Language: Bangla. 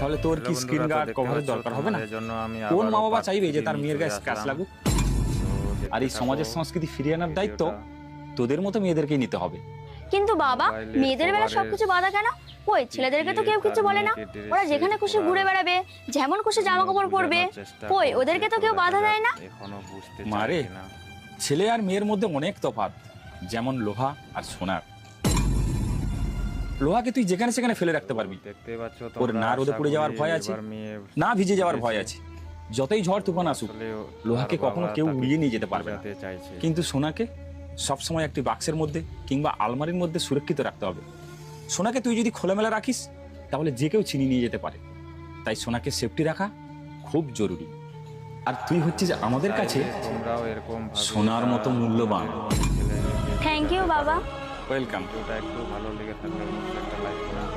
তাহলে তোর কি স্ক্রিন গার্ড কভারের দরকার হবে না? কোন মা বাবা চাইবে যে তার মেয়ের গায়ে স্ক্র্যাচ লাগুক? আর এই সমাজের সংস্কৃতি ফিরিয়ে আনার দায়িত্ব তোদের মতো মেয়েদেরকেই নিতে হবে। কিন্তু বাবা, মেয়েদের বেলা সবকিছু বাধা কেন? কই, ছেলেদেরকে তো কেউ কিছু বলে না। ওরা যেখানে খুশি ঘুরে বেড়াবে, যেমন খুশি জামা কাপড় পরবে। কই, ওদেরকে তো কেউ বাধা দেয় না। মারে, ছেলে আর মেয়ের মধ্যে অনেক তফাৎ, যেমন লোহা আর সোনার। লোহাকে তুই যেখানে সেখানে ফেলে রাখতে পারবি, ওর না রোদে পুড়ে যাওয়ার ভয় আছে, না ভিজে যাওয়ার ভয় আছে। যতই ঝড় তুফান আসুক, লোহাকে কখনো কেউ উড়িয়ে নিয়ে যেতে পারবে না। কিন্তু সোনাকে সবসময় একটি বাক্সের মধ্যে কিংবা আলমারির মধ্যে সুরক্ষিত রাখতে হবে। সোনাকে তুই যদি খোলামেলা রাখিস, তাহলে যে কেউ ছিনিয়ে নিয়ে যেতে পারে। তাই সোনাকে সেফটি রাখা খুব জরুরি। আর তুই হচ্ছিস আমাদের কাছে সোনার মতো মূল্যবান। থ্যাংক ইউ বাবা। ওয়েলকাম। একটু ভালো লেগে থাকলে একটা লাইক কমেন্ট